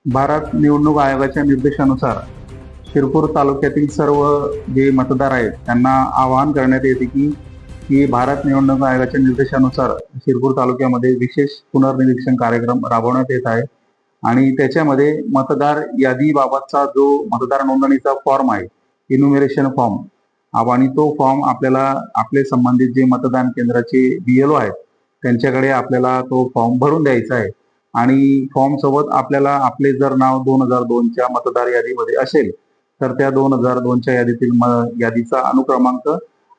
भारत निवडणूक आयोगाच्या निर्देशानुसार शिरपूर तालुक्यातील सर्व जे मतदार आहेत त्यांना आवाहन करण्यात येते की भारत निवडणूक आयोगाच्या निर्देशानुसार शिरपूर तालुक्यामध्ये विशेष पुनर्निरीक्षण कार्यक्रम राबवण्यात येत आहे आणि त्याच्यामध्ये मतदार यादीबाबतचा जो मतदार नोंदणीचा फॉर्म आहे, इन्युमरेशन फॉर्म, आणि तो फॉर्म आपल्याला आपले संबंधित जे मतदान केंद्राचे BLO आहेत त्यांच्याकडे आपल्याला तो फॉर्म भरून द्यायचा आहे आणि फॉर्म सोबत आपल्याला आपले जर नाव 2002च्या मतदार यादीमध्ये असेल तर त्या 2002च्या यादीचा अनुक्रमांक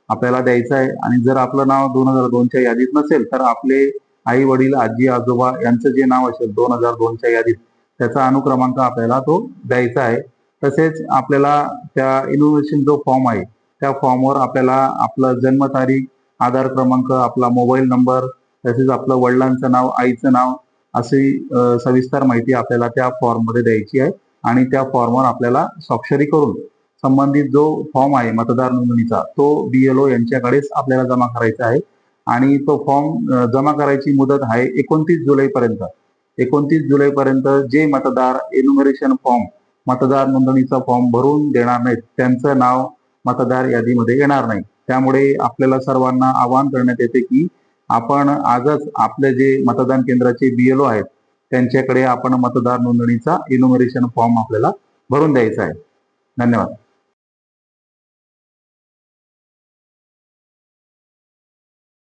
आपल्याला द्यायचा आहे आणि जर आपलं नाव 2002च्या यादीत नसेल तर आपले आई वडील आजी आजोबा यांचं जे नाव असेल 2002च्या यादीत त्याचा अनुक्रमांक आपल्याला तो द्यायचा आहे। तसेच आपल्याला त्या इन्व्हिटेशन जो फॉर्म आहे त्या फॉर्मवर आपल्याला आपलं जन्मतारीख, आधार क्रमांक, आपला मोबाईल नंबर, तसेच आपलं वडिलांचं नाव, आईचं नाव अशी सविस्तर माहिती आपल्याला त्या फॉर्म मध्ये द्यायची आहे आणि त्या फॉर्मवर आपल्याला स्वाक्षरी करून संबंधित जो फॉर्म आहे मतदार नोंदणीचा तो BLO यांच्याकडेच आपल्याला जमा करायचा आहे आणि तो फॉर्म जमा करायची मुदत आहे 29 जुलैपर्यंत। 29 जुलैपर्यंत जे मतदार एन्युमरेशन फॉर्म, मतदार नोंदणीचा फॉर्म भरून देणार नाहीत त्यांचं नाव मतदार यादीमध्ये येणार नाही। त्यामुळे आपल्याला सर्वांना आवाहन करण्यात येते की आपण आजच आपले जे मतदान केंद्राचे BLO आहेत त्यांच्याकडे आपण मतदार नोंदणीचा इन्युमरेशन फॉर्म आपल्याला भरून द्यायचा आहे। धन्यवाद।